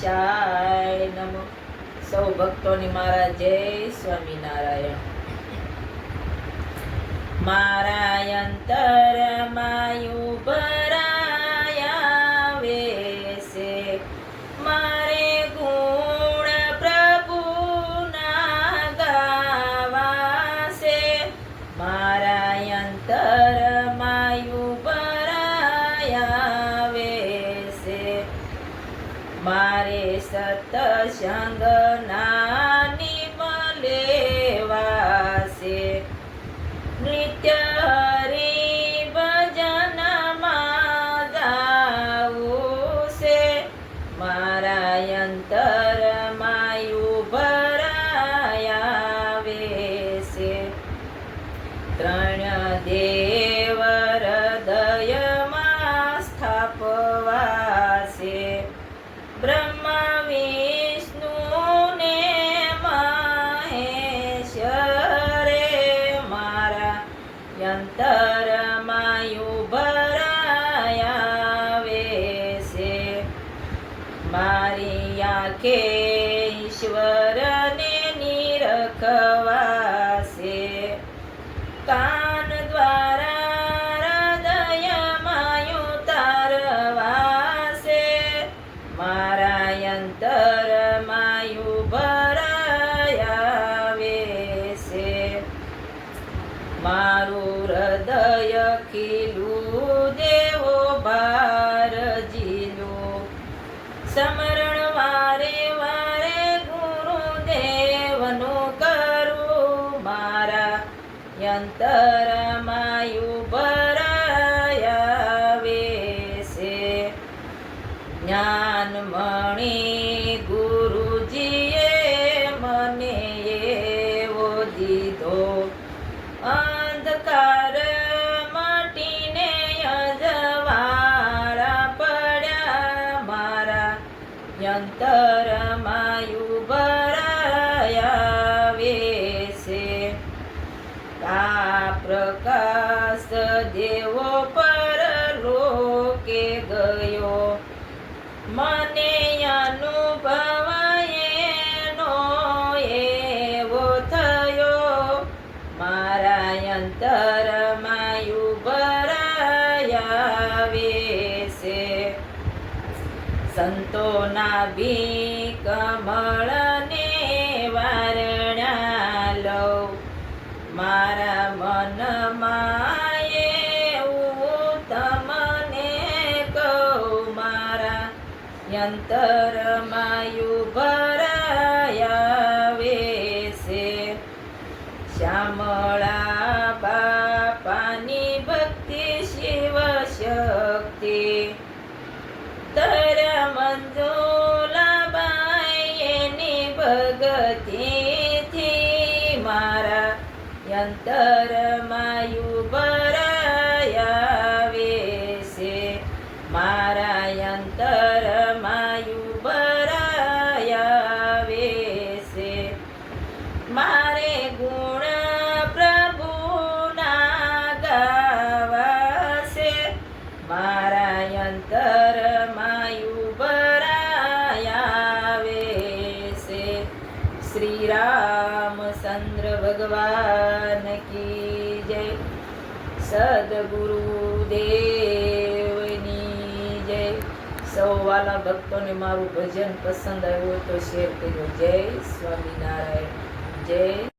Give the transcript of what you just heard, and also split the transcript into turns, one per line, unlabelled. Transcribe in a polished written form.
ગણેશાય નમઃ. સૌ ભક્તોને મારા જય સ્વામિનારાયણ. મારા અંતરમાં ઉભરાયા વેસે મારે ગુણ પ્રભુના ગાવાસે. મારા અંતરમાં ઉભરાયા વેસે મારે સતસંગ નાની લેવાસે. નિત્ય હરિ ભજનમાં ગાવું છે મારા અંતરમાં ઉભરાયા વેસે. ત્રણ દેવ હૃદયમાં સ્થાપવાસે બ્રહ્મા વિષ્ણુ ને મહેશ રે. મારા અંતરમાં ઉભરાયા વેસે મારી આંખે ઈશ્વરને નિરખવાસે. કાન દ્વારા હૃદયમાં ઉતારવાસે મારા અંતરમાં ઉભરાયા વેસે. મારું હૃદય ખીલું દેવો ભાર જીલું સમરણ વારે વારે ગુરુદેવનું કરું મારા અંતરમાં ઉભરાયા વેસે. જ્ઞાનમણી ગુરુજીએ મને એવો દીધો અંધકાર મટીને અજવાળા પડ્યા મારા અંતરમાં ઉભરાયા વેસે. આ પ્રકાશ દેવો પરલોકે ગયો મને અનુભવાયેનો એવો થયો મારા અંતરમાં ઉભરાયા વેસે. સંતોના ભી કમળને વારણા લઉં મારા મનમાં એવું તમને કહું મારા અંતરમાં ઉભરાયા વેસે. શ્યામળા બાપાની ભક્તિ શિવ શક્તિ તરા મંજુલાબાઈ એની ભગતિથી મારા અંતરમાં ઉભરાયા વેસે. મારા અંતરમાં ઉભરાયા વેસે મારે ગુણ પ્રભુના ગાવાસે મારા અંતરમાં ઉભરાયા વેસે. શ્રી રામચંદ્ર ભગવાન કી જય. સદગુરુદેવની જય. સૌ વાલા ભક્તોને મારું ભજન પસંદ આવ્યું તો શેર કરજો. જય સ્વામિનારાયણ. જય